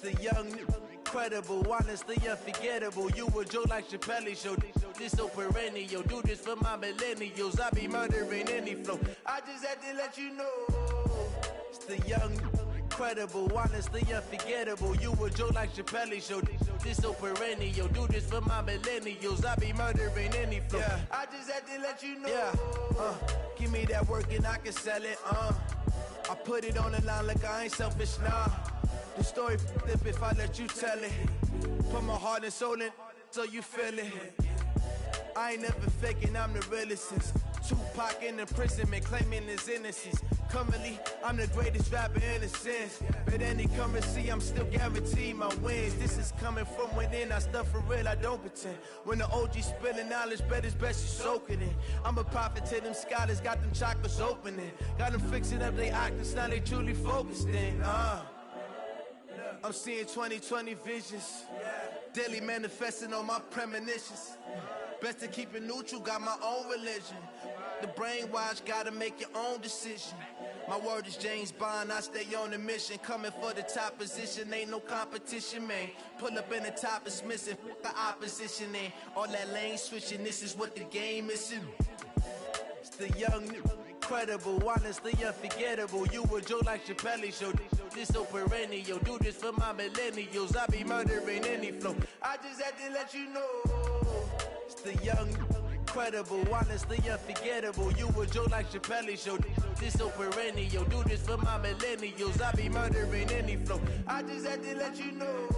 The young, incredible, honestly unforgettable. You a joke like Chappelle show. This so perennial. Do this for my millennials. I be murdering any flow. I just had to let you know. It's the young, incredible, honestly unforgettable. You a joke like Chappelle show. This so perennial. Do this for my millennials. I be murdering any flow. Yeah. I just had to let you know. Yeah. Give me that work and I can sell it. I put it on the line like I ain't selfish, nah. The story flip if I let you tell it. Put my heart and soul in so you feel it. I ain't never faking, I'm the realest since Tupac in imprisonment, claiming his innocence. Currently, I'm the greatest rapper in a sense. But any currency, I'm still guaranteed my wins. This is coming from within, I stuff for real, I don't pretend. When the OG spilling knowledge, bet it's best you soak it in. I'm a prophet to them scholars, got them chakras opening. Got them fixing up they octaves, now they truly focused in. I'm seeing 2020 visions, daily manifesting on my premonitions. Best to keep it neutral, got my own religion. The brainwash, gotta make your own decision. My word is James Bond, I stay on the mission. Coming for the top position, ain't no competition, man. Pull up in the top, it's missing, the opposition ain't. All that lane switching, this is what the game is. It's the young, incredible, honestly unforgettable. You a joke like Chappelle show. This so perennial. Do this for my millennials. I be murdering any flow. I just had to let you know. It's the young, incredible, honestly unforgettable. You a joke like Chappelle show. This so perennial. Do this for my millennials. I be murdering any flow. I just had to let you know.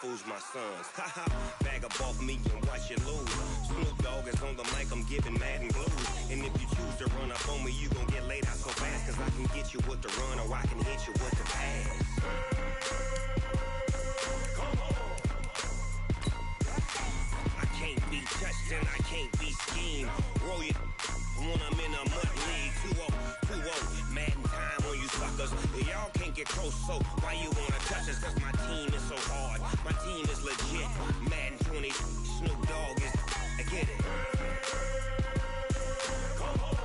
Fools my sons. Haha, bag up off me and watch you lose. Snoop Dogg is on the mic, I'm giving Madden blues. And if you choose to run up on me, you gon' get laid out so fast. Cause I can get you with the run or I can hit you with the pass. Come on. I can't be touched and I can't be schemed. Roll you when I'm in a mud league. 2-0, 2-0, Madden time on you suckers. Y'all can't get close, so why you wanna touch us? Cause my team is so hard. My team is legit. Madden 20, Snoop Dogg is. I get it. Come on.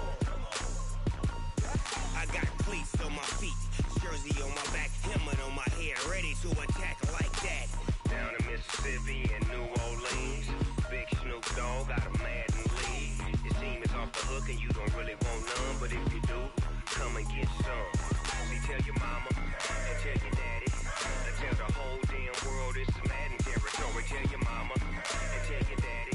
I got cleats on my feet, jersey on my back, helmet on my head, ready to attack like that. Down in Mississippi and New Orleans, big Snoop Dogg got a Madden league. Your team is off the hook and you don't really want none, but if you do, come and get some. See, tell your mama and tell your daddy. Tell the whole damn world it's Madden territory. Tell your mama and tell your daddy.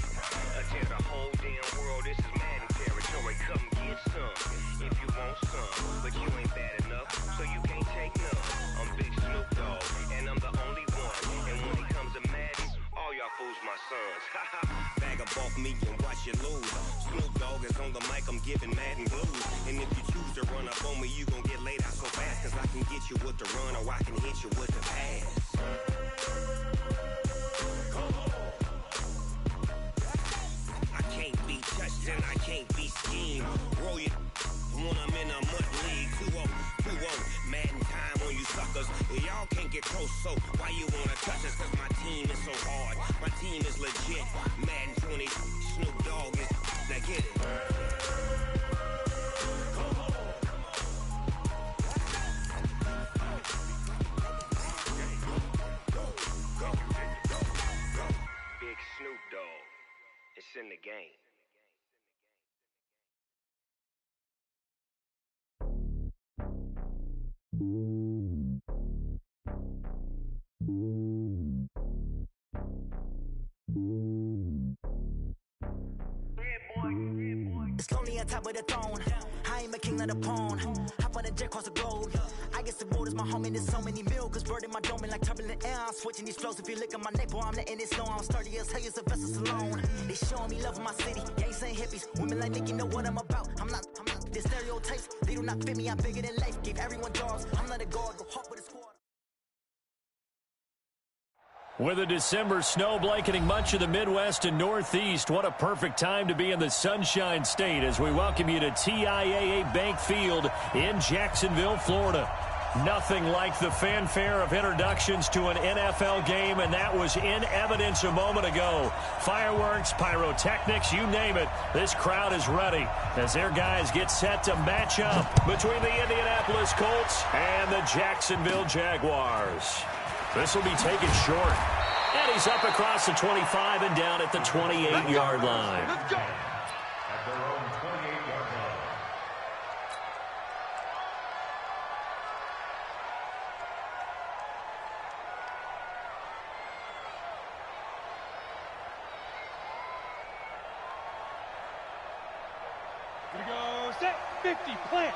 Tell the whole damn world this is Madden territory. Come get some if you want some, but you ain't bad enough, so you can't take none. I'm Big Snoop Dogg, and I'm the only one. And when it comes to Madden, all y'all fools my sons. Bag up off me and watch you lose. Snoop Dogg is on the mic, I'm giving Madden blues. And if you choose to run up on me, you gon' get laid out so fast. Cause I can get you with the run or I can hit you with the pass. I can't be touched and I can't be schemed. Roll you when I'm in a mud league. 2-0, 2-0, Madden time on you suckers. Y'all can't get close, so why you wanna touch us? Cause my team is so hard. My team is legit. Madden 20, Snoop Dogg is. Now get it. in the game. It's lonely on top of the throne. I am a king of the pawn. Hop on a jet across the globe. I guess the road is my home and there's so many milk. Bird in my dome and like turbulent air. I'm switching these flows. If you look at my neck, boy, I'm letting it slow. I'm sturdy as hell, it's a vessel alone. They showing me love in my city. Gangs ain't hippies. Women like Nicki know what I'm about. I'm not the stereotypes. They do not fit me. I'm bigger than life. Give everyone jobs. I'm not a guard. Go hard with a squad. With a December snow blanketing much of the Midwest and Northeast, what a perfect time to be in the Sunshine State as we welcome you to TIAA Bank Field in Jacksonville, Florida. Nothing like the fanfare of introductions to an NFL game, and that was in evidence a moment ago. Fireworks, pyrotechnics, you name it. This crowd is ready as their guys get set to match up between the Indianapolis Colts and the Jacksonville Jaguars. This will be taken short. And he's up across the 25 and down at the 28-yard line. Let's go. At their own 28-yard line. Gonna go set 50, plant.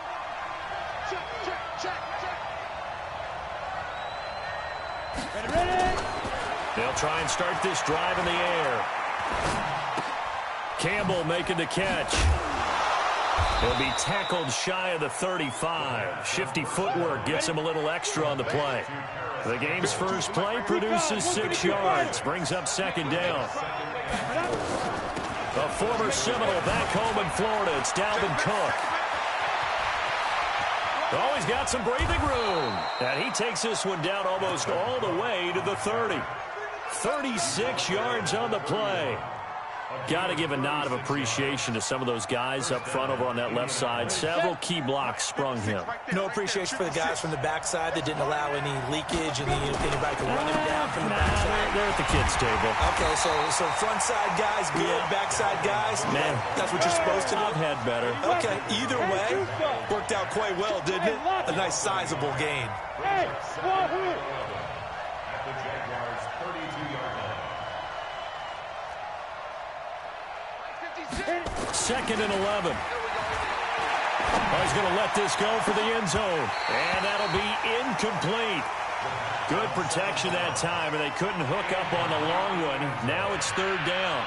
Check, check, check, check. Ready. They'll try and start this drive in the air. Campbell making the catch. He'll be tackled shy of the 35. Shifty footwork gets him a little extra on the play. The game's first play produces 6 yards, brings up second down. A former Seminole back home in Florida, it's Dalvin Cook. Oh, he's got some breathing room. And he takes this one down almost all the way to the 30. 36 yards on the play. Got to give a nod of appreciation to some of those guys up front over on that left side. Several key blocks sprung him. No appreciation for the guys from the backside that didn't allow any leakage and anybody could run him down from the backside. They're at the kids' table. Okay, so front side guys good, backside guys, man, that's what you're supposed to do. I've had better. Okay, either way, worked out quite well, didn't it? A nice sizable gain. Hey, Wahoo! At the Jaguars' 32-yard line. Second and 11. Oh, he's going to let this go for the end zone. And that'll be incomplete. Good protection that time, and they couldn't hook up on the long one. Now it's third down.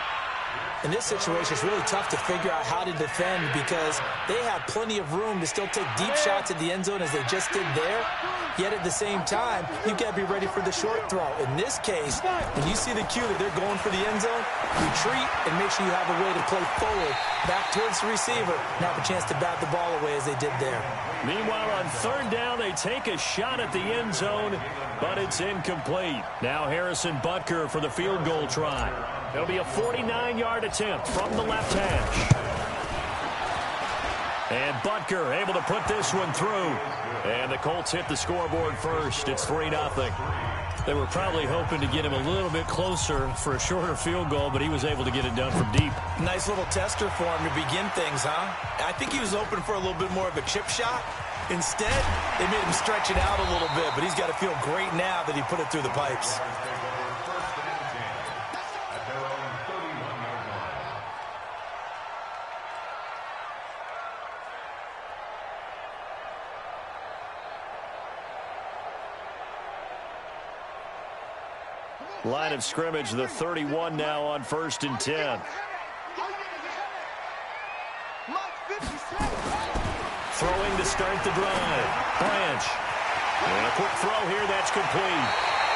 In this situation, it's really tough to figure out how to defend because they have plenty of room to still take deep shots at the end zone as they just did there. Yet at the same time, you've got to be ready for the short throw. In this case, when you see the cue that they're going for the end zone, retreat and make sure you have a way to play forward, back towards the receiver, and have a chance to bat the ball away as they did there. Meanwhile, on third down, they take a shot at the end zone, but it's incomplete. Now Harrison Butker for the field goal try. It'll be a 49-yard attempt from the left hash. And Butker able to put this one through. And the Colts hit the scoreboard first. It's 3-0. They were probably hoping to get him a little bit closer for a shorter field goal, but he was able to get it done from deep. Nice little tester for him to begin things, huh? I think he was hoping for a little bit more of a chip shot. Instead, they made him stretch it out a little bit, but he's got to feel great now that he put it through the pipes. Line of scrimmage, the 31 now on 1st and 10. Throwing to start the drive. Branch. And a quick throw here, that's complete.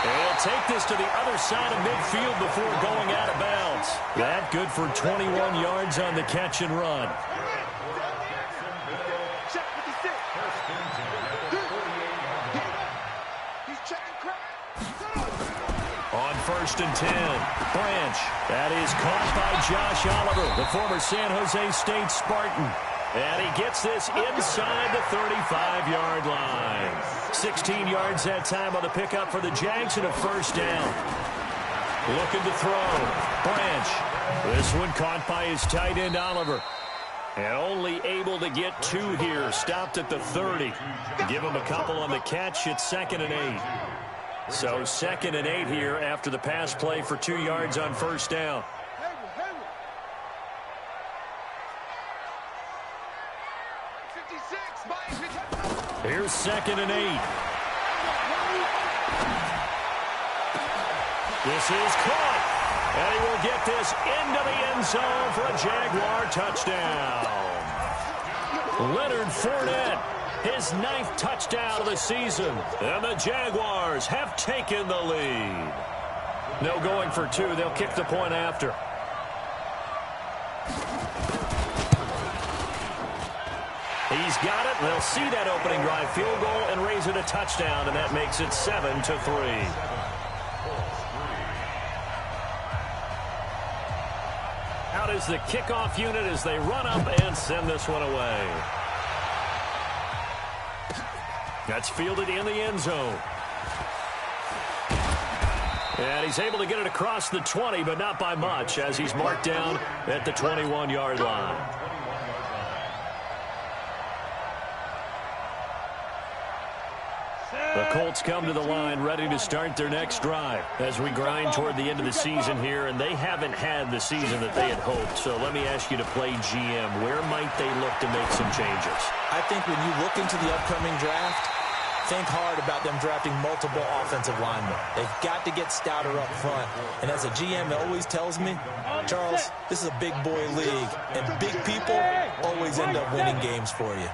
And he'll take this to the other side of midfield before going out of bounds. That good for 21 yards on the catch and run. On 1st and 10, Branch. That is caught by Josh Oliver, the former San Jose State Spartan. And he gets this inside the 35-yard line. 16 yards that time on the pickup for the Jags and a first down. Looking to throw. Branch. This one caught by his tight end, Oliver. And only able to get 2 here. Stopped at the 30. Give him a couple on the catch. It's 2nd and 8. So 2nd and 8 here after the pass play for 2 yards on first down. Here's 2nd and 8. This is caught. And he will get this into the end zone for a Jaguar touchdown. Leonard Fournette, his 9th touchdown of the season. And the Jaguars have taken the lead. No going for 2. They'll kick the point after. He's got it. They'll see that opening drive field goal and raise it a touchdown, and that makes it 7-3. Out is the kickoff unit as they run up and send this one away. That's fielded in the end zone. And he's able to get it across the 20, but not by much, as he's marked down at the 21-yard line. The Colts come to the line ready to start their next drive as we grind toward the end of the season here, and they haven't had the season that they had hoped. So let me ask you to play GM. Where might they look to make some changes? I think when you look into the upcoming draft, think hard about them drafting multiple offensive linemen. They've got to get stouter up front. And as a GM always tells me, Charles, this is a big boy league, and big people always end up winning games for you.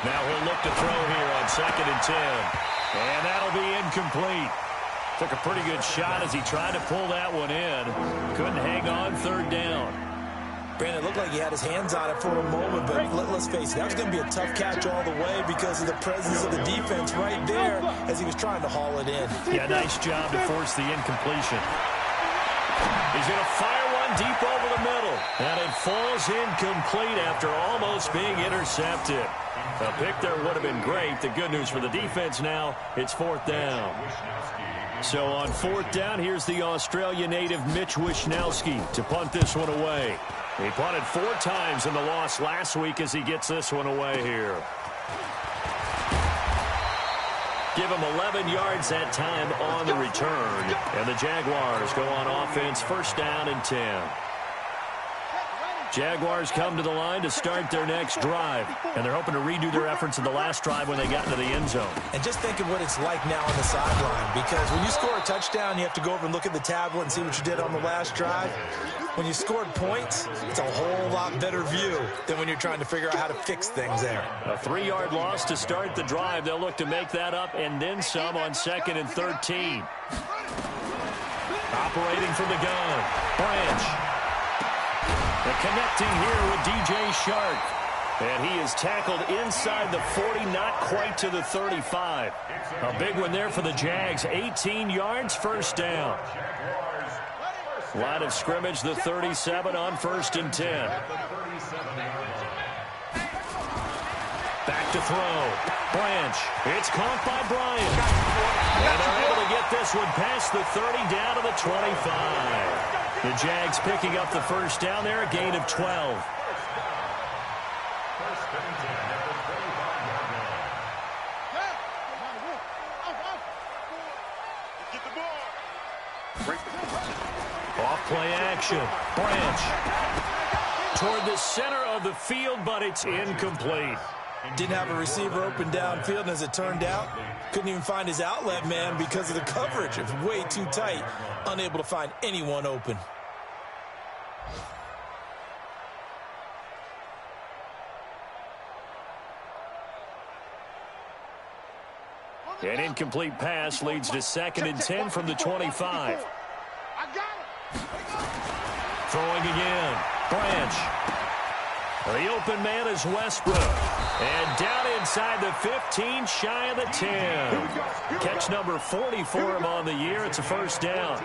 Now he'll look to throw here on 2nd and 10. And that'll be incomplete. Took a pretty good shot as he tried to pull that one in. Couldn't hang on 3rd down. Brandon, it looked like he had his hands on it for a moment, but let's face it, that was going to be a tough catch all the way because of the presence of the defense right there as he was trying to haul it in. Yeah, nice job to force the incompletion. He's going to fire one deep over the middle, and it falls incomplete after almost being intercepted. A pick there would have been great. The good news for the defense now, it's 4th down. So on 4th down, here's the Australia native Mitch Wishnowsky to punt this one away. He punted 4 times in the loss last week as he gets this one away here. Give him 11 yards that time on the return. And the Jaguars go on offense, 1st down and 10. Jaguars come to the line to start their next drive, and they're hoping to redo their efforts in the last drive when they got into the end zone. And just think of what it's like now on the sideline, because when you score a touchdown, you have to go over and look at the tablet and see what you did on the last drive. When you scored points, it's a whole lot better view than when you're trying to figure out how to fix things there. A 3-yard loss to start the drive. They'll look to make that up and then some on 2nd and 13. Operating from the gun, Branch. The connecting here with DJ Shark. And he is tackled inside the 40, not quite to the 35. A big one there for the Jags. 18 yards, 1st down. Line of scrimmage, the 37 on 1st and 10. Back to throw. Branch. It's caught by Bryant. And they're able to get this one past the 30 down to the 25. The Jags picking up the 1st down there, a gain of 12. Off play action. Branch. Toward the center of the field, but it's incomplete. Didn't have a receiver open downfield, and as it turned out, couldn't even find his outlet man because of the coverage. It was way too tight, unable to find anyone open. An incomplete pass leads to 2nd and 10 from the 25. Throwing again. Branch. The open man is Westbrook. And down inside the 15, shy of the 10. Catch number 40 for him on the year. It's a 1st down.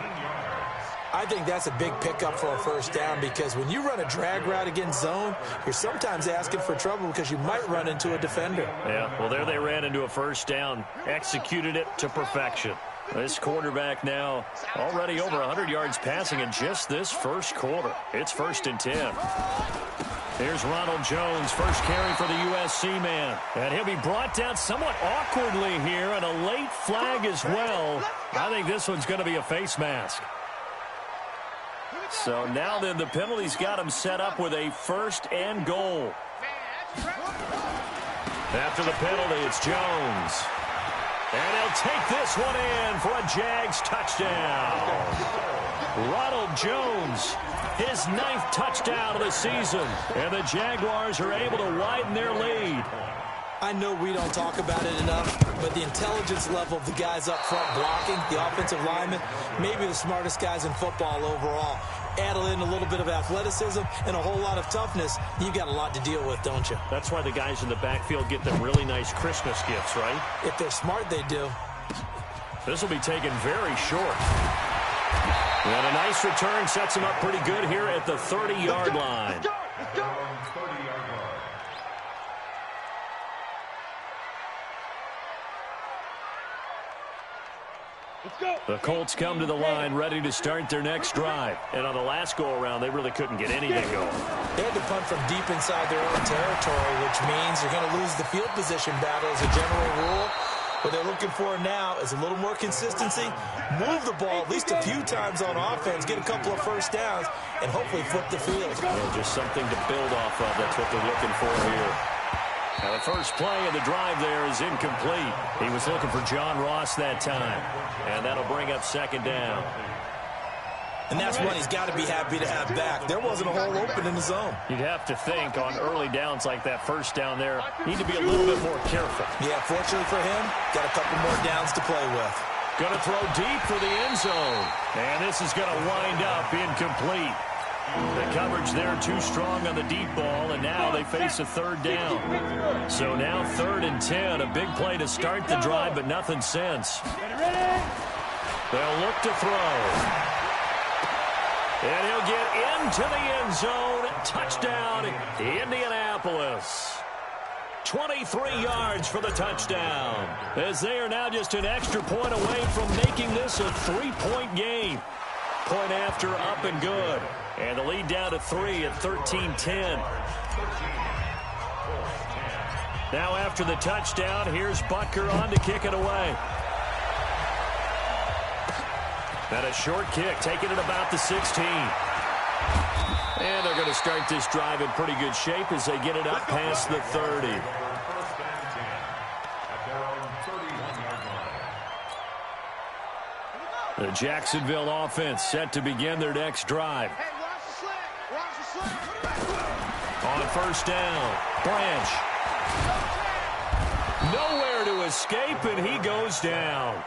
I think that's a big pickup for a 1st down because when you run a drag route against zone, you're sometimes asking for trouble because you might run into a defender. Yeah, well, there they ran into a 1st down. Executed it to perfection. This quarterback now already over 100 yards passing in just this first quarter. It's 1st and 10. Here's Ronald Jones, first carry for the USC man. And he'll be brought down somewhat awkwardly here, and a late flag as well. I think this one's going to be a face mask. So now then the penalty's got him set up with a 1st and goal. After the penalty, it's Jones. And he'll take this one in for a Jags touchdown. Ronald Jones, his 9th touchdown of the season. And the Jaguars are able to widen their lead. I know we don't talk about it enough, but the intelligence level of the guys up front blocking, the offensive linemen, maybe the smartest guys in football overall. Add in a little bit of athleticism and a whole lot of toughness, you've got a lot to deal with, don't you? That's why the guys in the backfield get them really nice Christmas gifts, right? If they're smart, they do. This will be taken very short. And a nice return sets him up pretty good here at the 30-yard line. The Colts come to the line ready to start their next drive. And on the last go-around, they really couldn't get anything going. They had to punt from deep inside their own territory, which means you're going to lose the field position battle as a general rule. What they're looking for now is a little more consistency, move the ball at least a few times on offense, get a couple of first downs, and hopefully flip the field. Just something to build off of. That's what they're looking for here. Now, the first play of the drive there is incomplete. He was looking for John Ross that time. And that'll bring up 2nd down. And that's one he's got to be happy to have back. There wasn't a hole open in the zone. You'd have to think on early downs like that, 1st down there, need to be a little bit more careful. Yeah, fortunately for him, got a couple more downs to play with. Going to throw deep for the end zone. And this is going to wind up incomplete. The coverage there too strong on the deep ball, and now they face a 3rd down. So now 3rd and 10, a big play to start the drive, but nothing since. They'll look to throw. And he'll get into the end zone. Touchdown, Indianapolis. 23 yards for the touchdown, as they are now just an extra point away from making this a 3-point game. Point after, up and good. And the lead down to 3 at 13-10. Now after the touchdown, here's Butker on to kick it away. And a short kick, taking it about the 16. And they're going to start this drive in pretty good shape as they get it up past the 30. The Jacksonville offense set to begin their next drive. On 1st down, Branch. Nowhere to escape, and he goes down.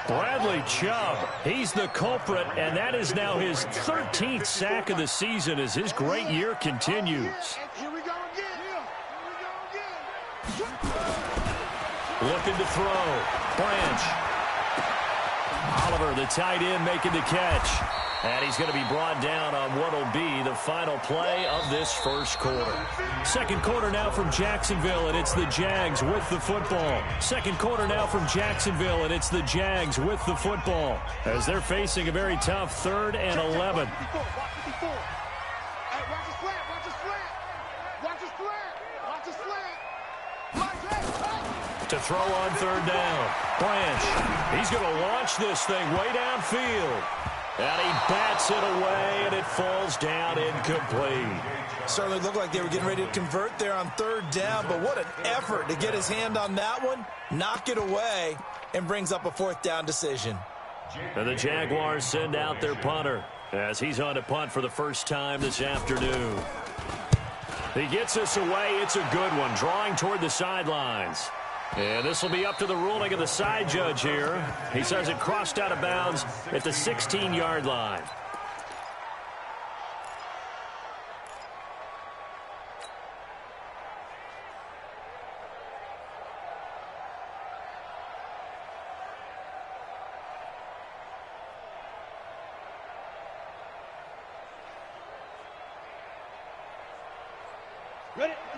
Bradley Chubb, he's the culprit, and that is now his 13th sack of the season as his great year continues. Looking to throw. Branch. Oliver, the tight end, making the catch. And he's going to be brought down on what will be the final play of this first quarter. Second quarter now from Jacksonville, and it's the Jags with the football. Second quarter now from Jacksonville, and it's the Jags with the football, as they're facing a very tough 3rd and 11. To throw on 3rd down. Branch, he's going to launch this thing way downfield. And he bats it away, and it falls down incomplete. Certainly looked like they were getting ready to convert there on 3rd down, but what an effort to get his hand on that one, knock it away, and brings up a 4th down decision. And the Jaguars send out their punter as he's on to punt for the first time this afternoon. He gets this away. It's a good one, drawing toward the sidelines. And this will be up to the ruling of the side judge here. He says it crossed out of bounds at the 16-yard line.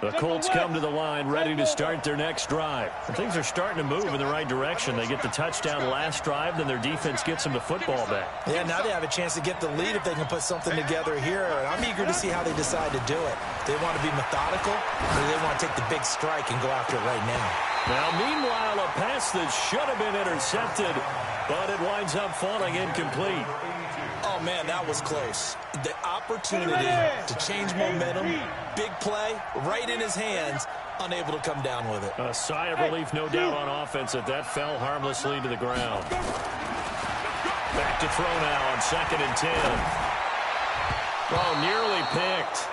The Colts come to the line ready to start their next drive. And things are starting to move in the right direction. They get the touchdown last drive, then their defense gets them the football back. Yeah, now they have a chance to get the lead if they can put something together here. And I'm eager to see how they decide to do it. They want to be methodical, or they want to take the big strike and go after it right now. Now, meanwhile, a pass that should have been intercepted, but it winds up falling incomplete. Oh, man, that was close. The opportunity to change momentum, big play, right in his hands, unable to come down with it. A sigh of relief, no doubt, on offense that fell harmlessly to the ground. Back to throw now on 2nd and 10. Oh, nearly picked.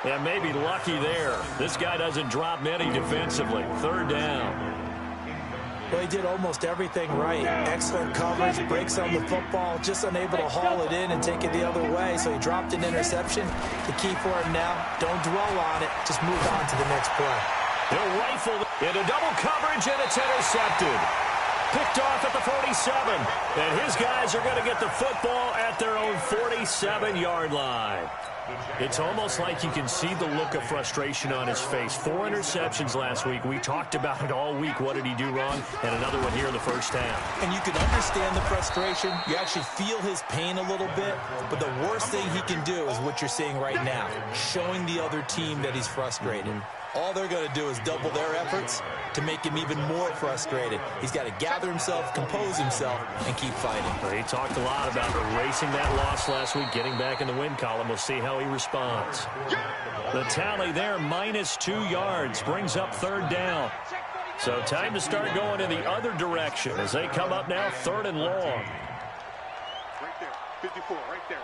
Yeah, maybe lucky there. This guy doesn't drop many defensively. 3rd down. Well, he did almost everything right. Excellent coverage, breaks on the football, just unable to haul it in and take it the other way. So he dropped an interception. The key for him now, don't dwell on it. Just move on to the next play. He'll rifle into double coverage, and it's intercepted. Picked off at the 47. And his guys are going to get the football at their own 47-yard line. It's almost like you can see the look of frustration on his face. 4 interceptions last week. We talked about it all week. What did he do wrong? And another one here in the first half. And you can understand the frustration. You actually feel his pain a little bit. But the worst thing he can do is what you're seeing right now, showing the other team that he's frustrated. All they're going to do is double their efforts to make him even more frustrated. He's got to gather himself, compose himself, and keep fighting. He talked a lot about erasing that loss last week, getting back in the win column. We'll see how he responds. The tally there, -2 yards, brings up 3rd down. So time to start going in the other direction as they come up now 3rd and long. Right there, 54, right there,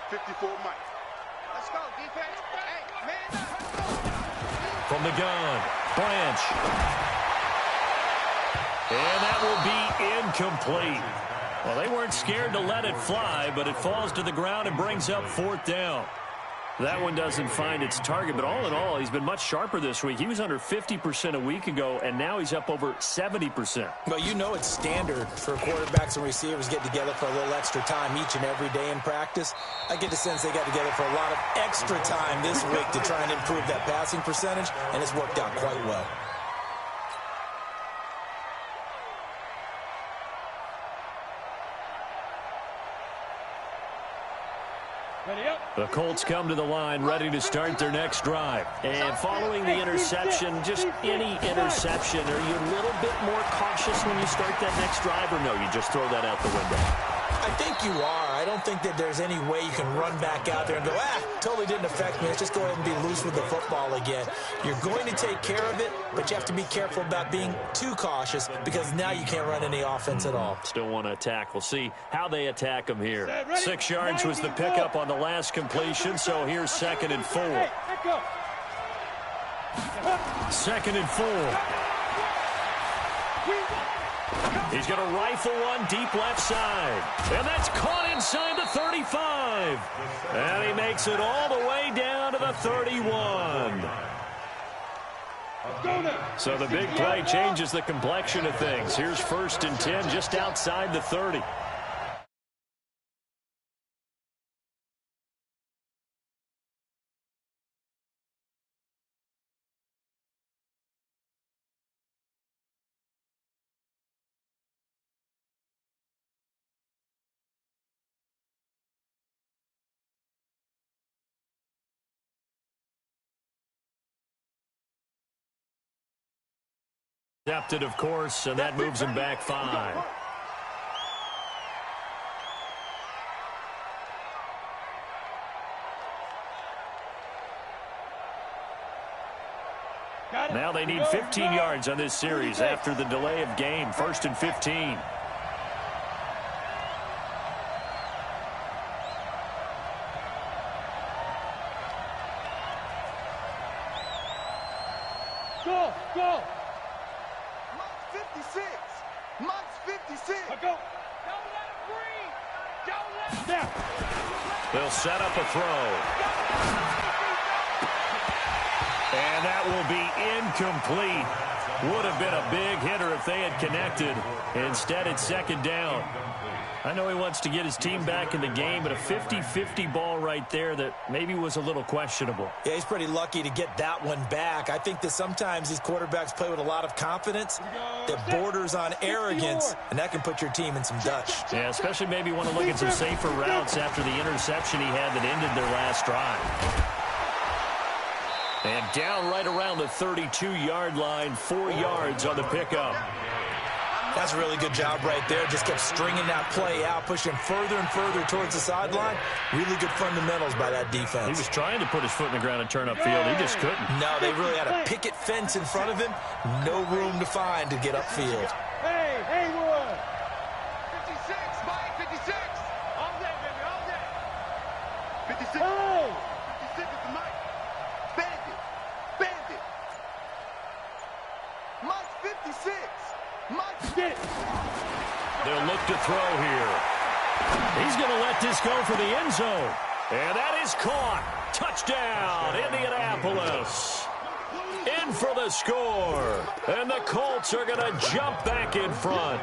54, Mike. Let's go, defense. Hey, man. From the gun, Branch. And that will be incomplete. Well, they weren't scared to let it fly, but it falls to the ground and brings up 4th down. That one doesn't find its target, but all in all, he's been much sharper this week. He was under 50% a week ago, and now he's up over 70%. Well, you know it's standard for quarterbacks and receivers get together for a little extra time each and every day in practice. I get the sense they got together for a lot of extra time this week to try and improve that passing percentage, and it's worked out quite well. The Colts come to the line ready to start their next drive. And following the interception, just any interception, are you a little bit more cautious when you start that next drive, or no, you just throw that out the window? I think you are. I don't think that there's any way you can run back out there and go, totally didn't affect me. Let's just go ahead and be loose with the football again. You're going to take care of it, but you have to be careful about being too cautious because now you can't run any offense at all. Still want to attack. We'll see how they attack them here. 6 yards was the pickup on the last completion, so here's 2nd and 4. 2nd and 4. He's going to rifle one deep left side. And that's caught inside the 35. And he makes it all the way down to the 31. So the big play changes the complexion of things. Here's 1st and 10 just outside the 30. Intercepted, of course, and that moves him back 5. Now they need 15 yards on this series after the delay of game. 1st and 15. Go! 56. Monk's 56. Go. Don't let him breathe. Don't let him. They'll set up a throw. And that will be incomplete. Would have been a big hitter if they had connected. Instead, it's second down. I know he wants to get his team back in the game, but a 50-50 ball right there that maybe was a little questionable. Yeah, he's pretty lucky to get that one back. I think that sometimes these quarterbacks play with a lot of confidence that borders on arrogance, and that can put your team in some dutch. Yeah, especially maybe want to look at some safer routes after the interception he had that ended their last drive. And down right around the 32-yard line, 4 yards on the pickup. That's a really good job right there. Just kept stringing that play out, pushing further and further towards the sideline. Really good fundamentals by that defense. He was trying to put his foot in the ground and turn upfield. He just couldn't. No, they really had a picket fence in front of him. No room to find to get upfield. Hey, Haywood. 56, Mike, 56. All day, baby, all day. 56. Hey. 56 is Mike. Bandit. Bandit. Mike, 56. They'll look to throw here. He's going to let this go for the end zone. And that is caught. Touchdown, Indianapolis. In for the score. And the Colts are going to jump back in front.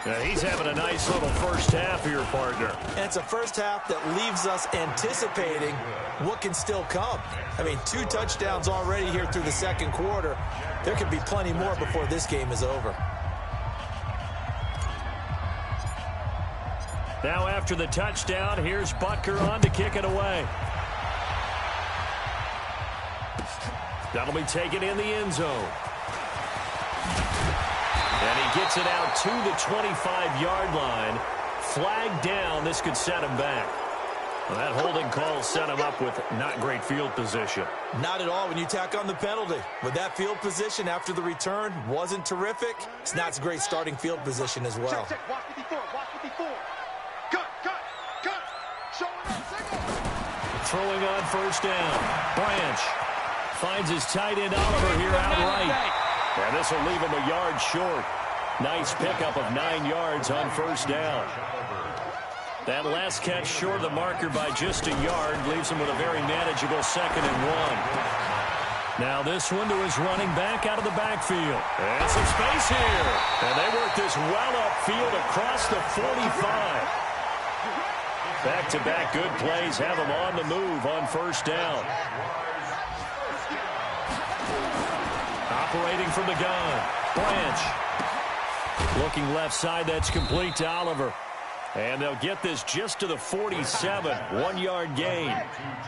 Now, he's having a nice little first half here, partner. And it's a first half that leaves us anticipating what can still come. I mean, 2 touchdowns already here through the second quarter. There could be plenty more before this game is over. Now after the touchdown, here's Butker on to kick it away. That'll be taken in the end zone. And he gets it out to the 25-yard line. Flag down. This could set him back. Well, that holding call set him up with not great field position. Not at all when you tack on the penalty. With that field position after the return wasn't terrific. It's not a great starting field position as well. Check, watch 54, watch 54. Cut. Showing up, signal. Throwing on first down. Branch finds his tight end Oliver here outright. And this will leave him a yard short. Nice pickup of 9 yards on first down. That last catch short of the marker by just a yard leaves him with a very manageable 2nd and 1. Now this one to his running back out of the backfield. And some space here. And they work this well upfield across the 45. Back-to-back good plays have him on the move on first down. Operating from the gun. Branch. Looking left side, that's complete to Oliver. And they'll get this just to the 47. 1-yard gain.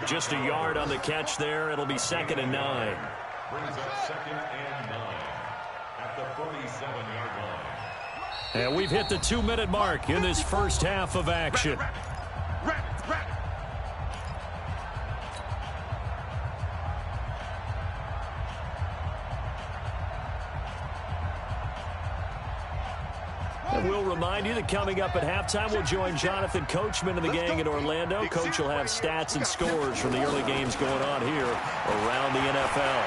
Just a yard on the catch there. It'll be 2nd and 9. Brings up 2nd and 9 at the 47-yard line. And we've hit the 2-minute mark in this first half of action. And we'll remind you that coming up at halftime, we'll join Jonathan Coachman and the gang in Orlando. Coach will have stats and scores from the early games going on here around the NFL.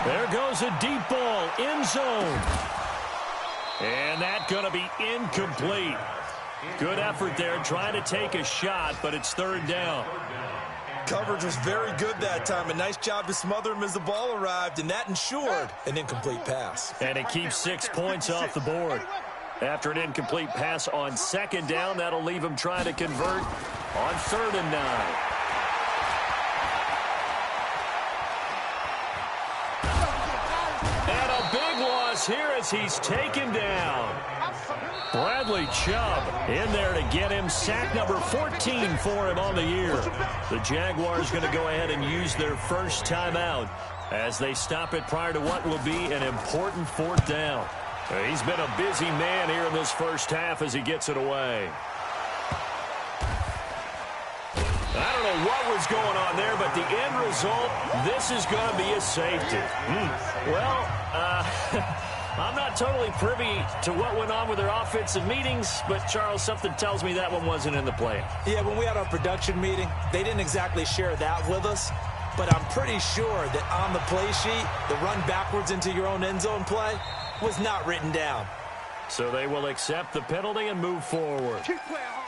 There goes a deep ball, end zone. And that's going to be incomplete. Good effort there, trying to take a shot, but it's 3rd down. Coverage was very good that time. A nice job to smother him as the ball arrived, and that ensured an incomplete pass. And it keeps 6 points off the board. After an incomplete pass on 2nd down, that'll leave him trying to convert on 3rd and 9. And a big loss here as he's taken down. Bradley Chubb in there to get him. Sack number 14 for him on the year. The Jaguars going to go ahead and use their first timeout as they stop it prior to what will be an important 4th down. He's been a busy man here in this first half as he gets it away. I don't know what was going on there, but the end result, this is going to be a safety. I'm not totally privy to what went on with their offensive meetings, but, Charles, something tells me that one wasn't in the plan. Yeah, when we had our production meeting, they didn't exactly share that with us, but I'm pretty sure that on the play sheet, the run backwards into your own end zone play was not written down. So they will accept the penalty and move forward. Keep playing hard.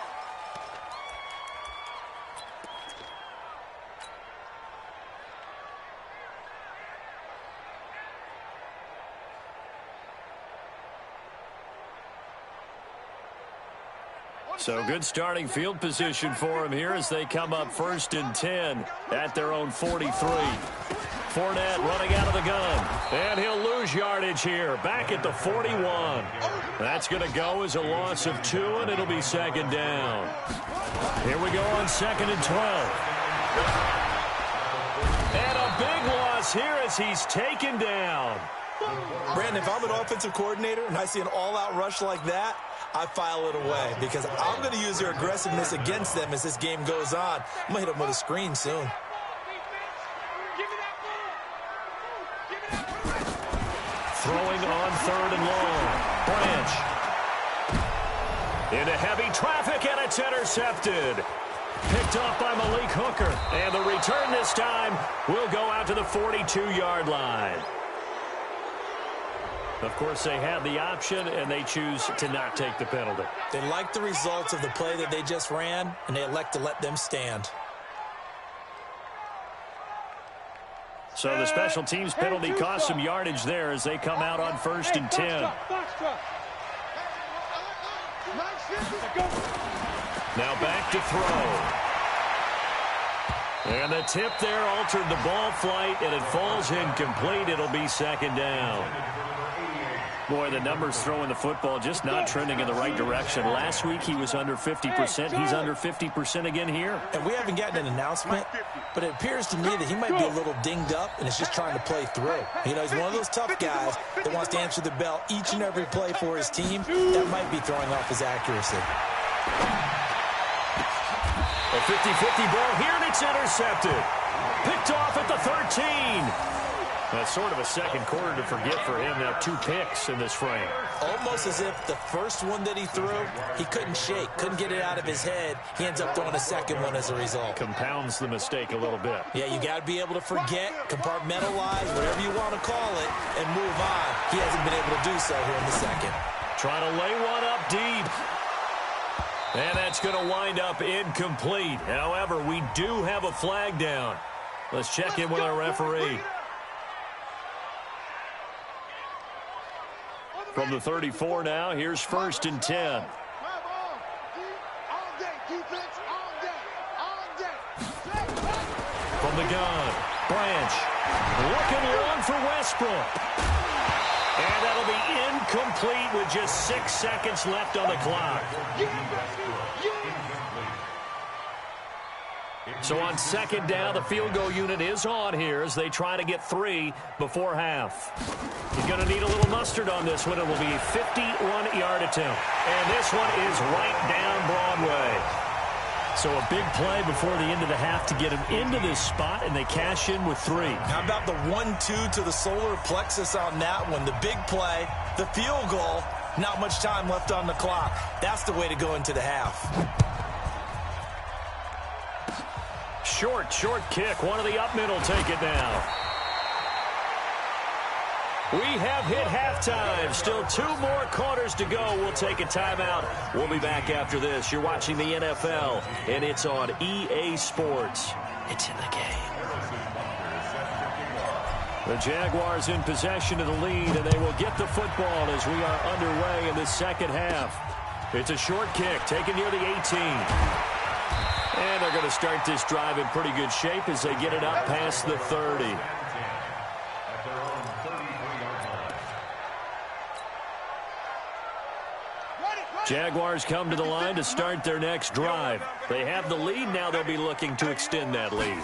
So good starting field position for him here as they come up 1st and 10 at their own 43. Fournette running out of the gun, and he'll lose yardage here, back at the 41. That's going to go as a loss of 2, and it'll be 2nd down. Here we go on 2nd and 12. And a big loss here as he's taken down. Brandon, if I'm an offensive coordinator and I see an all-out rush like that, I file it away because I'm going to use their aggressiveness against them as this game goes on. I'm going to hit them with a screen soon. Throwing on 3rd and long. Branch. Into heavy traffic, and it's intercepted. Picked off by Malik Hooker. And the return this time will go out to the 42-yard line. Of course, they have the option, and they choose to not take the penalty. They like the results of the play that they just ran, and they elect to let them stand. So the special teams penalty cost some yardage there as they come out on 1st and 10. Now back to throw. And the tip there altered the ball flight, and it falls incomplete. It'll be 2nd down. Boy, the numbers throwing the football just not trending in the right direction. Last week he was under 50%. He's under 50% again here. And we haven't gotten an announcement, but it appears to me that he might be a little dinged up and is just trying to play through. You know, he's one of those tough guys that wants to answer the bell each and every play for his team. That might be throwing off his accuracy. A 50-50 ball here, and it's intercepted. Picked off at the 13. That's sort of a second quarter to forget for him. Now 2 picks in this frame. Almost as if the first one that he threw, he couldn't shake, couldn't get it out of his head. He ends up throwing a second one as a result. Compounds the mistake a little bit. Yeah, you got to be able to forget, compartmentalize, whatever you want to call it, and move on. He hasn't been able to do so here in the second. Trying to lay one up deep. And that's going to wind up incomplete. However, we do have a flag down. Let's check in with our referee. From the 34 now, here's 1st and 10. From the gun, Branch. Looking long for Westbrook. And that'll be incomplete with just 6 seconds left on the clock. So on 2nd down, the field goal unit is on here as they try to get 3 before half. He's going to need a little mustard on this one. It will be a 51-yard attempt. And this one is right down Broadway. So a big play before the end of the half to get him into this spot, and they cash in with 3. How about the 1-2 to the solar plexus on that one? The big play, the field goal, not much time left on the clock. That's the way to go into the half. Short kick. One of the up middle take it now. We have hit halftime. Still 2 more quarters to go. We'll take a timeout. We'll be back after this. You're watching the NFL, and it's on EA Sports. It's in the game. The Jaguars in possession of the lead, and they will get the football as we are underway in the second half. It's a short kick taken near the 18. And they're going to start this drive in pretty good shape as they get it up past the 30. Jaguars come to the line to start their next drive. They have the lead. Now they'll be looking to extend that lead.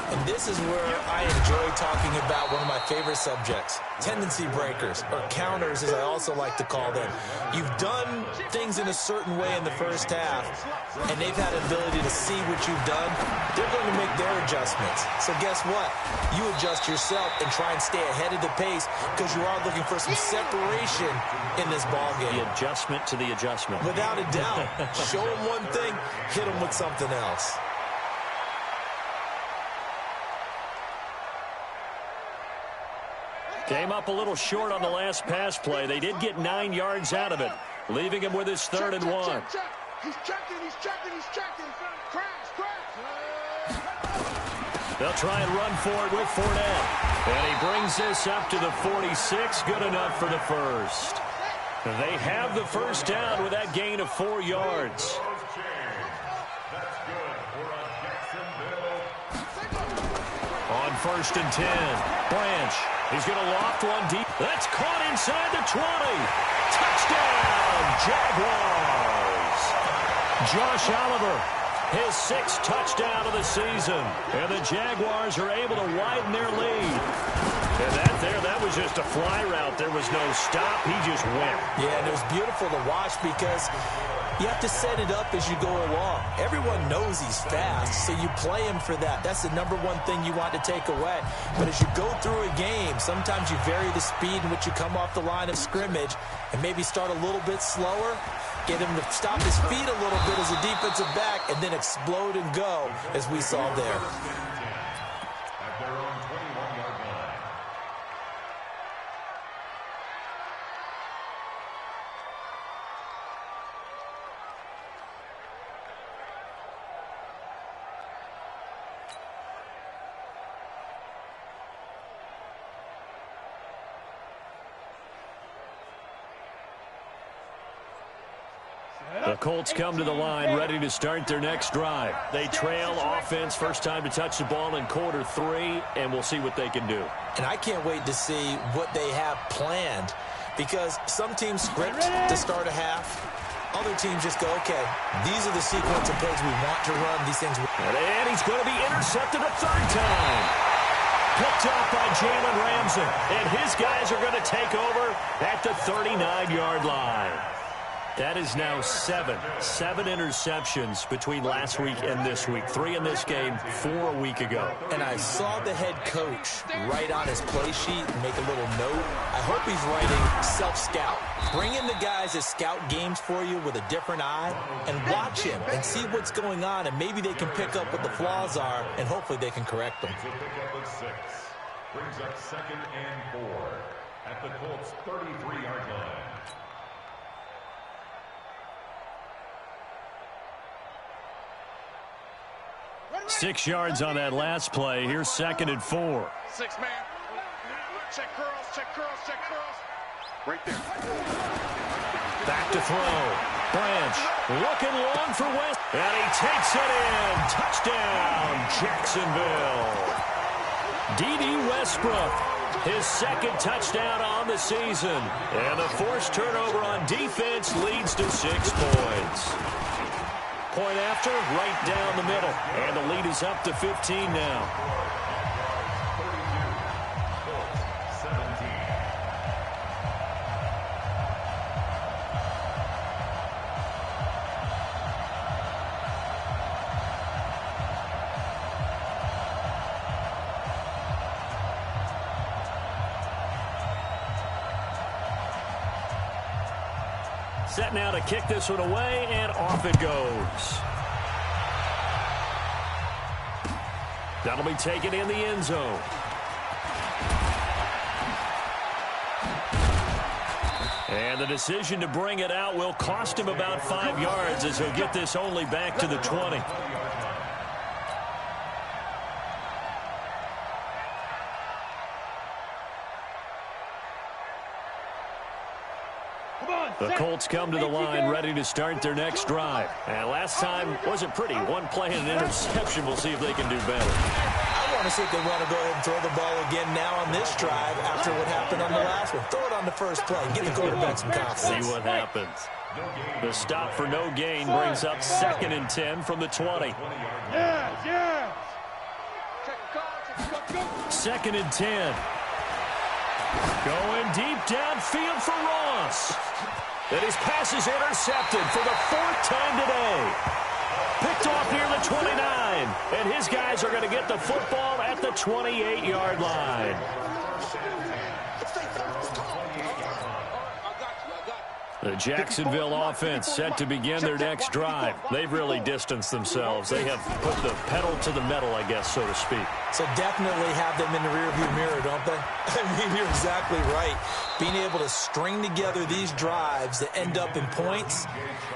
And this is where I enjoy talking about one of my favorite subjects, tendency breakers, or counters as I also like to call them. You've done things in a certain way in the first half, and they've had an ability to see what you've done. They're going to make their adjustments. So guess what? You adjust yourself and try and stay ahead of the pace because you are looking for some separation in this ballgame. The adjustment to the adjustment. Without a doubt. Show them one thing, hit them with something else. Came up a little short on the last pass play. They did get 9 yards out of it, leaving him with his 3rd and 1. He's checking. Crash. They'll try and run for it with Fournette. And he brings this up to the 46. Good enough for the first. They have the first down with that gain of 4 yards. 1st and 10. Branch, he's going to loft one deep. That's caught inside the 20. Touchdown, Jaguars. Josh Oliver, his 6th touchdown of the season. And the Jaguars are able to widen their lead. And that was just a fly route. There was no stop. He just went. Yeah, and it was beautiful to watch because you have to set it up as you go along. Everyone knows he's fast, so you play him for that. That's the number one thing you want to take away. But as you go through a game, sometimes you vary the speed in which you come off the line of scrimmage and maybe start a little bit slower, get him to stop his feet a little bit as a defensive back, and then explode and go, as we saw there. At their own 21-yard line. The Colts come to the line ready to start their next drive. They trail offense, first time to touch the ball in quarter 3, and we'll see what they can do. And I can't wait to see what they have planned because some teams script to start a half. Other teams just go, okay, these are the sequence of plays we want to run. These things. And he's going to be intercepted a 3rd time. Picked off by Jalen Ramsey. And his guys are going to take over at the 39-yard line. That is now 7 interceptions between last week and this week. 3 in this game, 4 a week ago. And I saw the head coach write on his play sheet and make a little note. I hope he's writing self-scout. Bring in the guys that scout games for you with a different eye and watch him and see what's going on, and maybe they can pick up what the flaws are, and hopefully they can correct them. It's a pickup of 6. Brings up 2nd and 4 at the Colts' 33-yard line. 6 yards on that last play. Here's 2nd and 4. 6 man. Check curls, check curls, check curls. Right there. Back to throw. Branch looking long for West. And he takes it in. Touchdown, Jacksonville. D.D. Westbrook, his 2nd touchdown on the season. And the forced turnover on defense leads to 6 points. Point after, right down the middle. And the lead is up to 15 now. Set now to kick this one away, and off it goes. That'll be taken in the end zone. And the decision to bring it out will cost him about 5 yards as he'll get this only back to the 20. The Colts come to the line ready to start their next drive. And last time wasn't pretty. One play and an interception. We'll see if they can do better. I want to see if they want to go ahead and throw the ball again now on this drive after what happened on the last one. Throw it on the first play. Give the quarterback some confidence. See what happens. The stop for no gain brings up 2nd and 10 from the 20. Yeah. 2nd and 10. Going deep downfield for Ross. And his pass is intercepted for the 4th time today. Picked off near the 29. And his guys are going to get the football at the 28-yard line. The Jacksonville offense set to begin their next drive. They've really distanced themselves. They have put the pedal to the metal, I guess, so to speak. So definitely have them in the rearview mirror, don't they? I mean, you're exactly right. Being able to string together these drives that end up in points,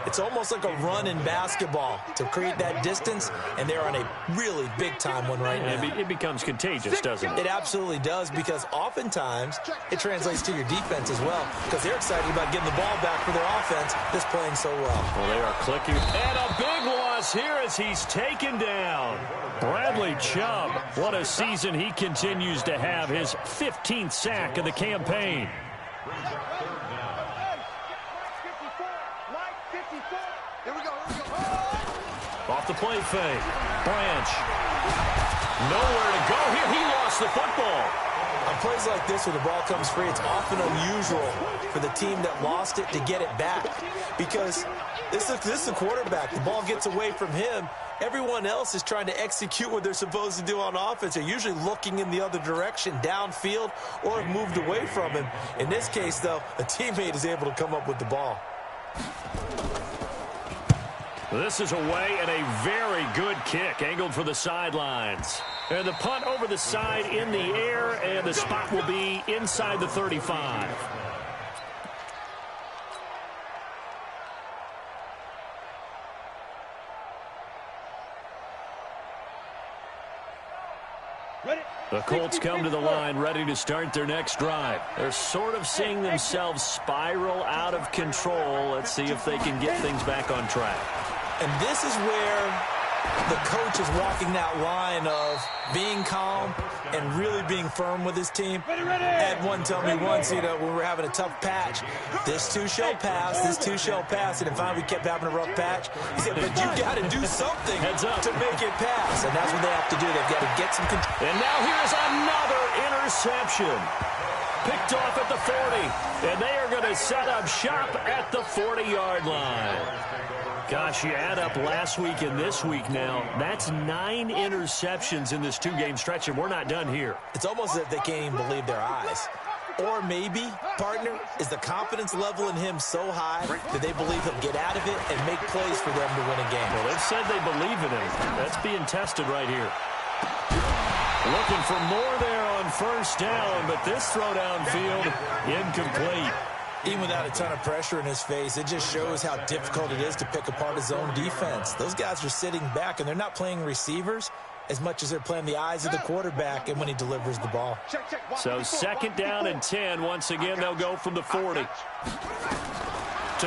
it's almost like a run in basketball to create that distance, and they're on a really big-time one right now. It becomes contagious, doesn't it? It absolutely does, because oftentimes it translates to your defense as well, because they're excited about getting the ball back for their offense that's playing so well. Well, they are clicking. And a big loss loss here as he's taken down. Bradley Chubb, what a season he continues to have, his 15th sack of the campaign. Off the play fake. Branch. Nowhere to go here. He lost the football. On plays like this where the ball comes free, it's often unusual for the team that lost it to get it back. Because this is the quarterback. The ball gets away from him. Everyone else is trying to execute what they're supposed to do on offense. They're usually looking in the other direction, downfield, or have moved away from him. In this case, though, a teammate is able to come up with the ball. This is away and a very good kick, angled for the sidelines. And the punt over the side in the air, and the spot will be inside the 35. The Colts come to the line ready to start their next drive. They're sort of seeing themselves spiral out of control. Let's see if they can get things back on track. And this is where the coach is walking that line of being calm and really being firm with his team. I had one tell me once, when we were having a tough patch, this too shall pass, this too shall pass. And finally we kept having a rough patch. He said, but you got to do something to make it pass. And that's what they have to do. They've got to get some control. And now here's another interception. Picked off at the 40. And they are going to set up shop at the 40-yard line. Gosh, you add up last week and this week now, that's 9 interceptions in this 2-game stretch, and we're not done here. It's almost as if they can't even believe their eyes. Or maybe, partner, is the confidence level in him so high that they believe he'll get out of it and make plays for them to win a game. Well, they've said they believe in him. That's being tested right here. Looking for more there on first down, but this throw downfield, incomplete. Even without a ton of pressure in his face, it just shows how difficult it is to pick apart his own defense. Those guys are sitting back, and they're not playing receivers as much as they're playing the eyes of the quarterback and when he delivers the ball. So 2nd down and 10. Once again, they'll go from the 40. To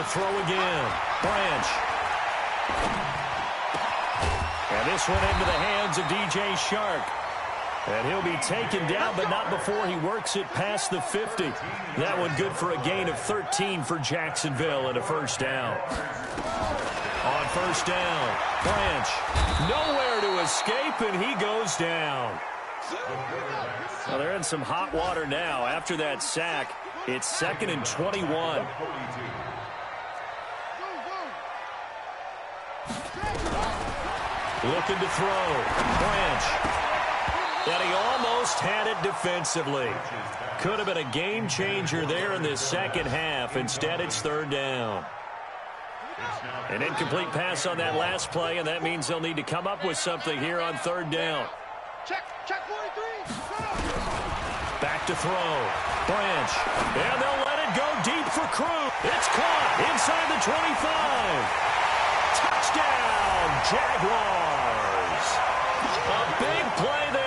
throw again. Branch. And this one into the hands of DJ Shark. And he'll be taken down, but not before he works it past the 50. That one good for a gain of 13 for Jacksonville and a first down. On first down, Branch. Nowhere to escape, and he goes down. Well, they're in some hot water now. After that sack, it's 2nd and 21. Looking to throw. Branch. And he almost had it defensively. Could have been a game changer there in this second half. Instead, it's 3rd down. An incomplete pass on that last play, and that means they'll need to come up with something here on 3rd down. Check 43. Back to throw. Branch. And they'll let it go deep for Crew. It's caught inside the 25. Touchdown, Jaguars. A big play there.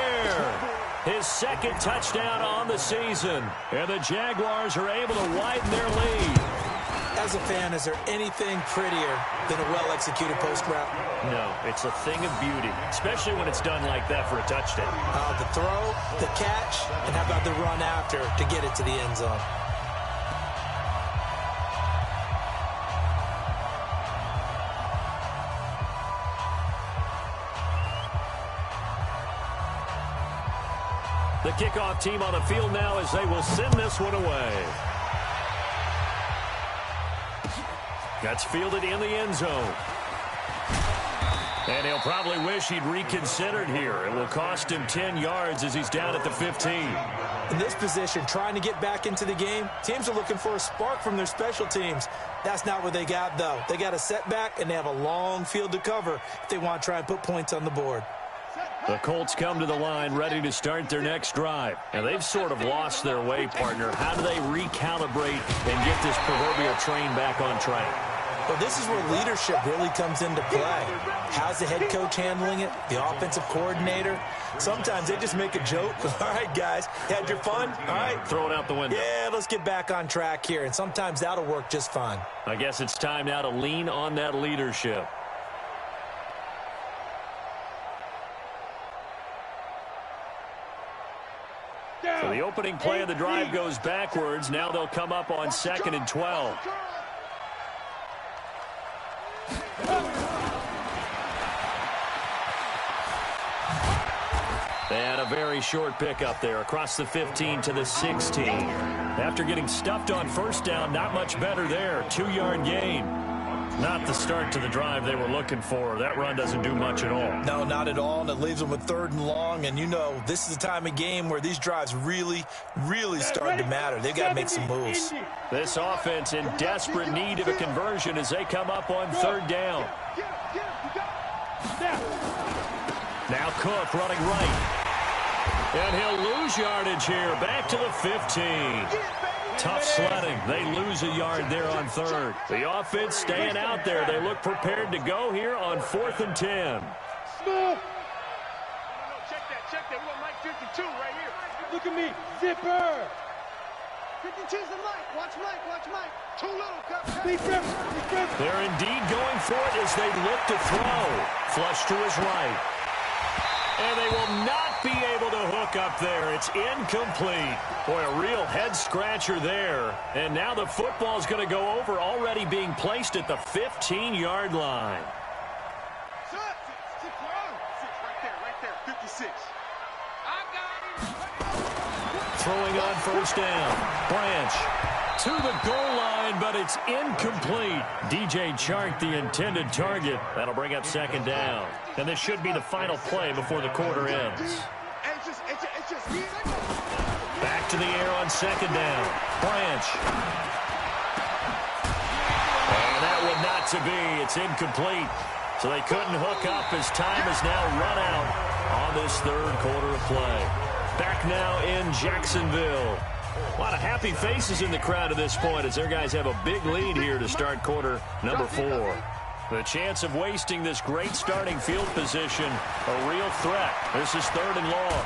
His 2nd touchdown on the season. And the Jaguars are able to widen their lead. As a fan, is there anything prettier than a well-executed post route? No, it's a thing of beauty, especially when it's done like that for a touchdown. The throw, the catch, and how about the run after to get it to the end zone? The kickoff team on the field now as they will send this one away. That's fielded in the end zone. And he'll probably wish he'd reconsidered here. It will cost him 10 yards as he's down at the 15. In this position, trying to get back into the game, teams are looking for a spark from their special teams. That's not what they got, though. They got a setback, and they have a long field to cover if they want to try and put points on the board. The Colts come to the line ready to start their next drive. And they've sort of lost their way, partner. How do they recalibrate and get this proverbial train back on track? Well, this is where leadership really comes into play. How's the head coach handling it? The offensive coordinator? Sometimes they just make a joke. All right, guys, had your fun? All right. Throw it out the window. Yeah, let's get back on track here. And sometimes that'll work just fine. I guess it's time now to lean on that leadership. So the opening play of the drive goes backwards. Now they'll come up on 2nd and 12. And a very short pickup there across the 15 to the 16. After getting stuffed on first down, not much better there. 2-yard gain. Not the start to the drive they were looking for. That run doesn't do much at all. No, not at all, and it leaves them with 3rd and long. And, you know, this is the time of game where these drives really start to matter. They've got to make some moves. This offense in desperate need of a conversion as they come up on 3rd down. Now Cook running right. And he'll lose yardage here. Back to the 15. Tough sledding. They lose a yard there on 3rd. The offense staying out there. They look prepared to go here on 4th and 10. No, check that. We want Mike 52 right here. Look at me. Zipper. 52's the Mike. Watch Mike. Too little. They're indeed going for it as they look to throw. Flush to his right. And they will not be able to hook up there. It's incomplete. Boy, a real head-scratcher there. And now the football's going to go over, already being placed at the 15-yard line. Right there, 56. I got him. Throwing on first down. Branch to the goal line, but it's incomplete. DJ Chark, the intended target. That'll bring up 2nd down. And this should be the final play before the quarter ends. Back to the air on 2nd down. Branch. And that one not to be. It's incomplete. So they couldn't hook up as time has now run out on this 3rd quarter of play. Back now in Jacksonville. A lot of happy faces in the crowd at this point as their guys have a big lead here to start quarter number 4. The chance of wasting this great starting field position, a real threat. This is 3rd and long.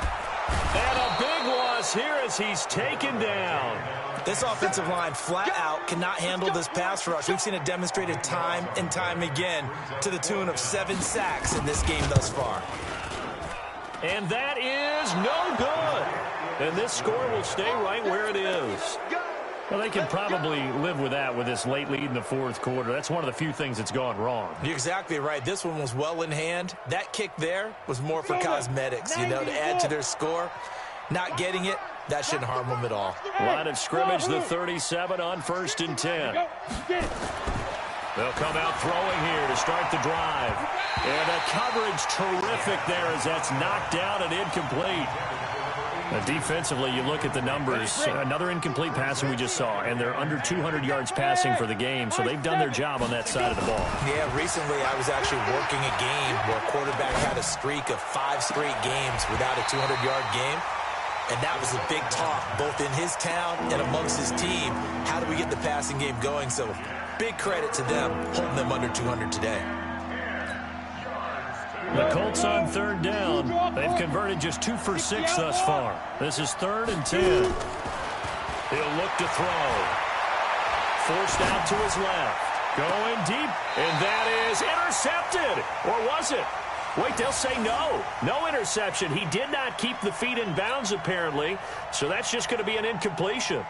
And a big loss here as he's taken down. This offensive line flat out cannot handle this pass rush. We've seen it demonstrated time and time again to the tune of 7 sacks in this game thus far. And that is no good. And this score will stay right where it is. Well, they can probably live with that with this late lead in the 4th quarter. That's one of the few things that's gone wrong. You're exactly right. This one was well in hand. That kick there was more for cosmetics, you know, to add to their score. Not getting it, that shouldn't harm them at all. Line of scrimmage, the 37 on 1st and 10. They'll come out throwing here to start the drive. And the coverage terrific there as that's knocked down and incomplete. Defensively, you look at the numbers. Another incomplete passing we just saw, and they're under 200 yards passing for the game, so they've done their job on that side of the ball. Yeah, recently I was actually working a game where a quarterback had a streak of 5 straight games without a 200-yard game, and that was a big talk, both in his town and amongst his team. How do we get the passing game going? So big credit to them holding them under 200 today. The Colts on 3rd down. They've converted just 2 for 6 thus far. This is 3rd and 10. He'll look to throw. Forced out to his left. Going deep. And that is intercepted. Or was it? Wait, they'll say no. No interception. He did not keep the feet in bounds, apparently. So that's just going to be an incompletion.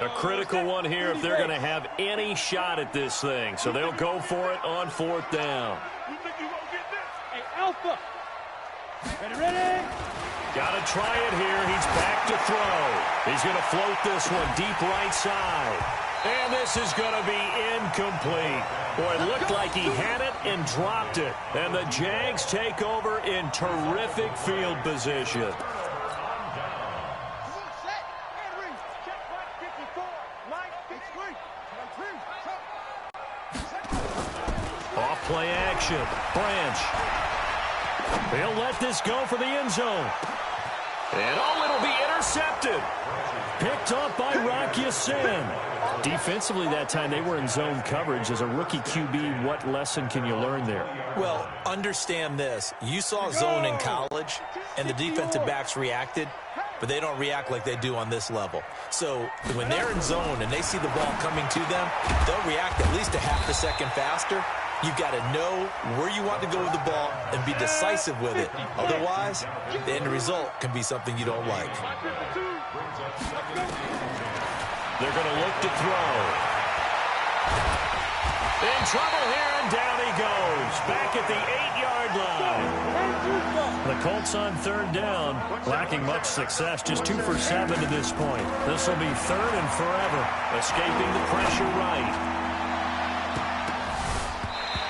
A critical one here if they're going to have any shot at this thing. So they'll go for it on 4th down. You think you gonna get this? Hey, Alpha. Ready? Got to try it here. He's back to throw. He's going to float this one deep right side. And this is going to be incomplete. Boy, it looked like he had it and dropped it. And the Jags take over in terrific field position. Play action. Branch. He'll let this go for the end zone. And it'll be intercepted. Picked up by Rock Ya-Sin. Defensively that time, they were in zone coverage. As a rookie QB, what lesson can you learn there? Well, understand this. You saw zone in college, and the defensive backs reacted, but they don't react like they do on this level. So when they're in zone and they see the ball coming to them, they'll react at least a half a second faster. You've got to know where you want to go with the ball and be decisive with it. Otherwise, the end result can be something you don't like. They're going to look to throw. In trouble here, and down he goes. Back at the 8-yard line. The Colts on third down, lacking much success, just 2 for 7 to this point. This will be third and forever, escaping the pressure right.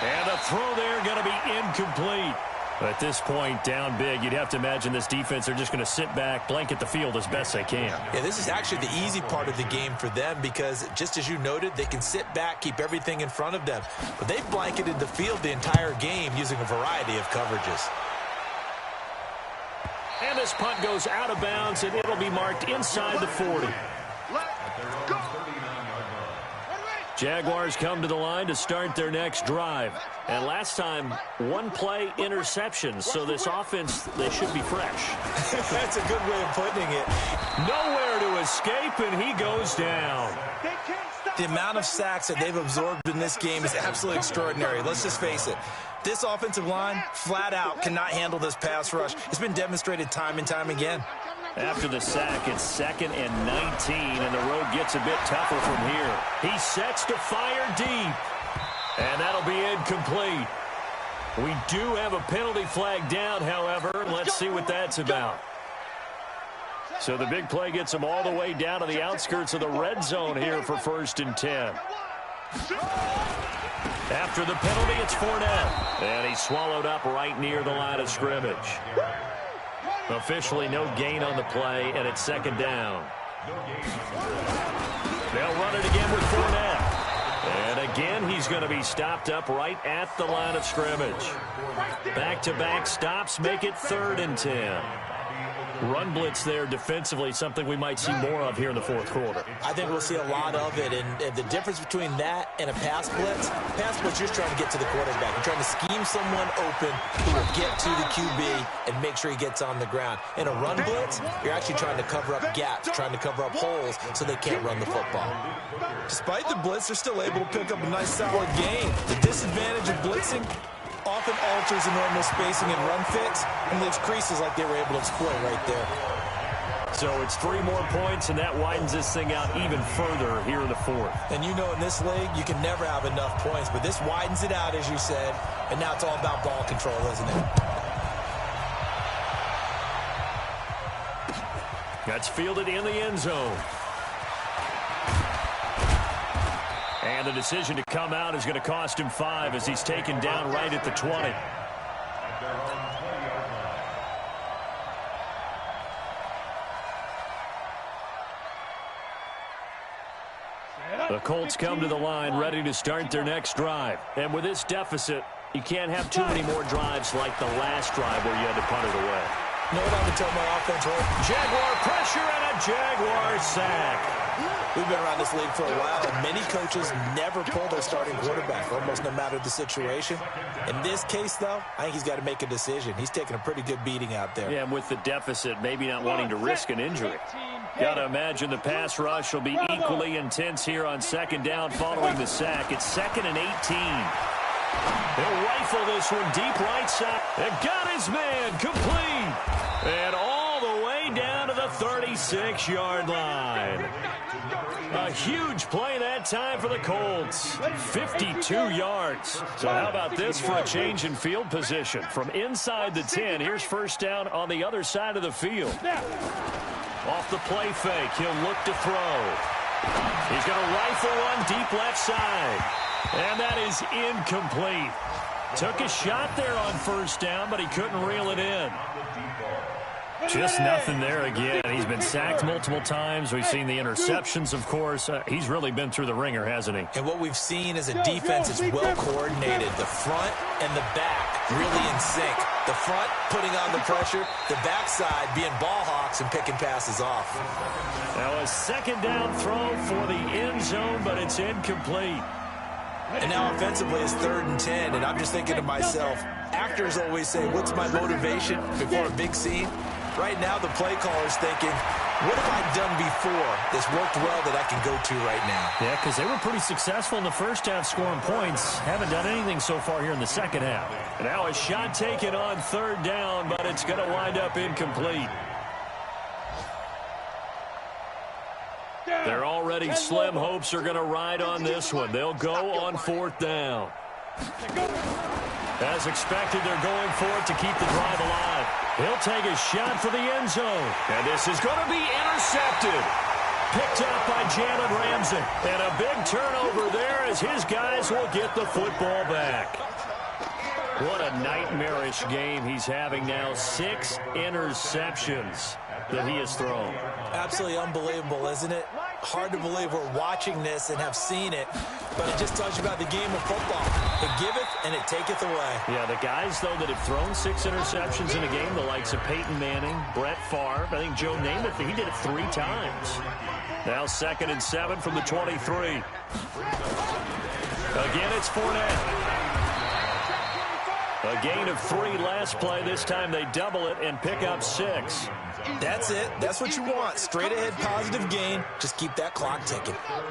And a throw there going to be incomplete. At this point, down big, you'd have to imagine this defense are just going to sit back, blanket the field as best they can. Yeah, this is actually the easy part of the game for them because, just as you noted, they can sit back, keep everything in front of them. But they've blanketed the field the entire game using a variety of coverages. And this punt goes out of bounds, and it'll be marked inside the 40. Jaguars come to the line to start their next drive. And last time, 1-play interception. So this offense, they should be fresh. That's a good way of putting it. Nowhere to escape, and he goes down. The amount of sacks that they've absorbed in this game is absolutely extraordinary. Let's just face it. This offensive line, flat out, cannot handle this pass rush. It's been demonstrated time and time again. After the sack, it's 2nd and 19, and the road gets a bit tougher from here. He sets to fire deep, and that'll be incomplete. We do have a penalty flag down, however. Let's see what that's about. So the big play gets him all the way down to the outskirts of the red zone here for 1st and 10. After the penalty, it's Fournette, and he's swallowed up right near the line of scrimmage. Officially no gain on the play, and it's 2nd down. They'll run it again with Fournette. And again, he's going to be stopped up right at the line of scrimmage. Back-to-back stops make it 3rd and 10. Run blitz there defensively, something we might see more of here in the 4th quarter. I think we'll see a lot of it, and the difference between that and a pass blitz, you're just trying to get to the quarterback. You're trying to scheme someone open who will get to the QB and make sure he gets on the ground. In a run blitz, you're actually trying to cover up gaps, trying to cover up holes so they can't run the football. Despite the blitz, they're still able to pick up a nice solid gain. The disadvantage of blitzing often alters the normal spacing and run fits and leaves creases like they were able to exploit right there. So it's 3 more points, and that widens this thing out even further here in the 4th. And you know in this league, you can never have enough points, but this widens it out, as you said, and now it's all about ball control, isn't it? That's fielded in the end zone. And the decision to come out is going to cost him 5 as he's taken down right at the 20. The Colts come to the line ready to start their next drive. And with this deficit, you can't have too many more drives like the last drive where you had to punt it away. No one to tell my offense, right? Jaguar pressure and a Jaguar sack. We've been around this league for a while, and many coaches never pull their starting quarterback, almost no matter the situation. In this case, though, I think he's got to make a decision. He's taking a pretty good beating out there. Yeah, and with the deficit, maybe not wanting to risk an injury. Got to imagine the pass rush will be equally intense here on 2nd down following the sack. It's 2nd and 18. They'll rifle this one deep right side. They've got his man complete. And all the way down to the 36-yard line. A huge play that time for the Colts. 52 yards. So how about this for a change in field position? From inside the 10, here's 1st down on the other side of the field. Off the play fake, he'll look to throw. He's going to rifle one deep left side. And that is incomplete. Took a shot there on 1st down, but he couldn't reel it in. Just nothing there again. He's been sacked multiple times. We've seen the interceptions, of course. He's really been through the ringer, hasn't he? And what we've seen is a defense that's well coordinated. The front and the back really in sync. The front putting on the pressure, the backside being ball hawks and picking passes off. Now a 2nd down throw for the end zone, but it's incomplete. And now offensively it's 3rd and 10, and I'm just thinking to myself, actors always say, what's my motivation before a big scene? Right now, the play caller's thinking, what have I done before that's worked well that I can go to right now? Yeah, because they were pretty successful in the first half scoring points. Haven't done anything so far here in the second half. And now a shot taken on third down, but it's going to wind up incomplete. Their already slim hopes are going to ride on this one. They'll go on fourth down. As expected, they're going for it to keep the drive alive. He'll take a shot for the end zone. And this is going to be intercepted. Picked up by Jalen Ramsey. And a big turnover there as his guys will get the football back. What a nightmarish game he's having now. 6 interceptions that he has thrown. Absolutely unbelievable, isn't it? Hard to believe we're watching this and have seen it, but it just tells you about the game of football. It giveth and it taketh away. Yeah, the guys, though, that have thrown 6 interceptions in a game, the likes of Peyton Manning, Brett Favre, I think Joe Namath, he did it 3 times. Now 2nd and 7 from the 23. Again, it's Fournette. A gain of 3 last play. This time they double it and pick up 6. That's it. That's what you want. Straight ahead positive gain. Just keep that clock ticking. Here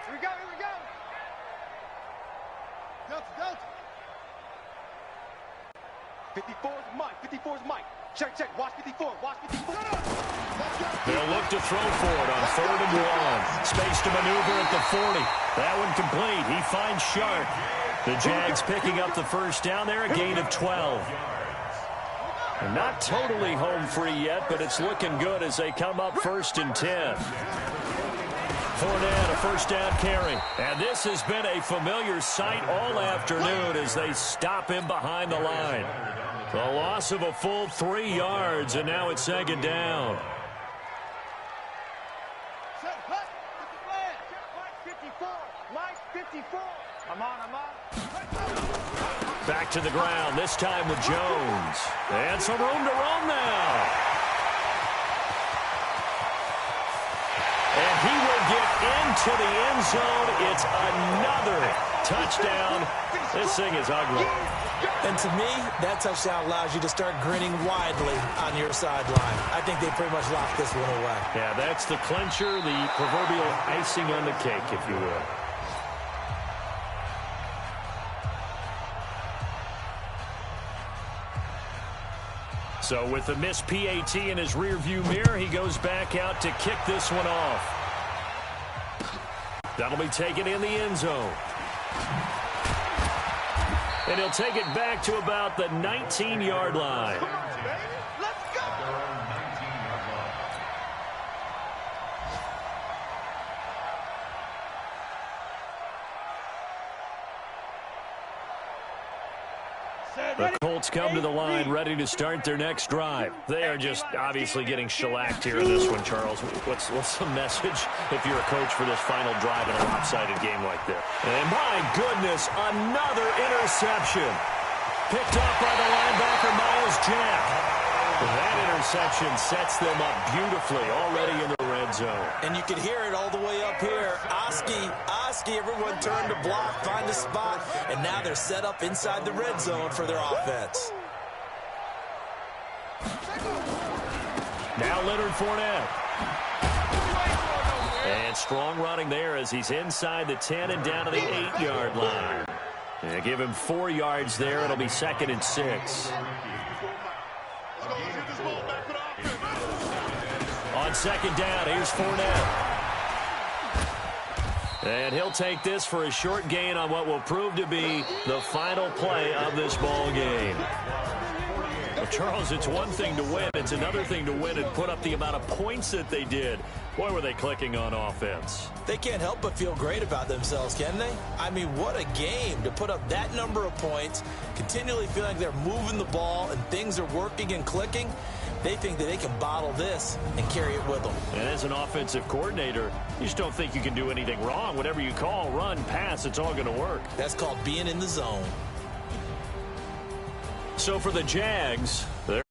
we go. Delta. 54 is Mike. 54 is Mike. Check. Watch 54. They'll look to throw for it on 3rd and 1. Space to maneuver at the 40. That one complete. He finds Sharp. The Jags picking up the first down there, a gain of 12. And not totally home free yet, but it's looking good as they come up 1st and 10. Fournette, a first down carry. And this has been a familiar sight all afternoon as they stop him behind the line. The loss of a full 3 yards, and now it's 2nd down. Mike 54. I'm on. Back to the ground, this time with Jones. And some room to roam now. And he will get into the end zone. It's another touchdown. This thing is ugly. And to me, that touchdown allows you to start grinning widely on your sideline. I think they pretty much locked this one away. Yeah, that's the clincher, the proverbial icing on the cake, if you will. So with the missed PAT in his rearview mirror, he goes back out to kick this one off. That'll be taken in the end zone. And he'll take it back to about the 19-yard line. Let's go. The Colts come to the line ready to start their next drive. They are just obviously getting shellacked here in this one, Charles. What's the message if you're a coach for this final drive in a lopsided game like this? And my goodness, another interception. Picked up by the linebacker, Miles Jack. That interception sets them up beautifully already in the red zone. And you can hear it all the way up here. Oski, everyone turned to block, find a spot, and now they're set up inside the red zone for their offense. Now Leonard Fournette. And strong running there as he's inside the 10 and down to the 8-yard line. And give him 4 yards there. It'll be 2nd and 6. On 2nd down, here's Fournette. And he'll take this for a short gain on what will prove to be the final play of this ball game. Well, Charles, it's one thing to win. It's another thing to win and put up the amount of points that they did. Boy, were they clicking on offense. They can't help but feel great about themselves, can they? I mean, what a game to put up that number of points, continually feeling like they're moving the ball and things are working and clicking. They think that they can bottle this and carry it with them. And as an offensive coordinator, you just don't think you can do anything wrong. Whatever you call, run, pass, it's all going to work. That's called being in the zone. So for the Jags, they're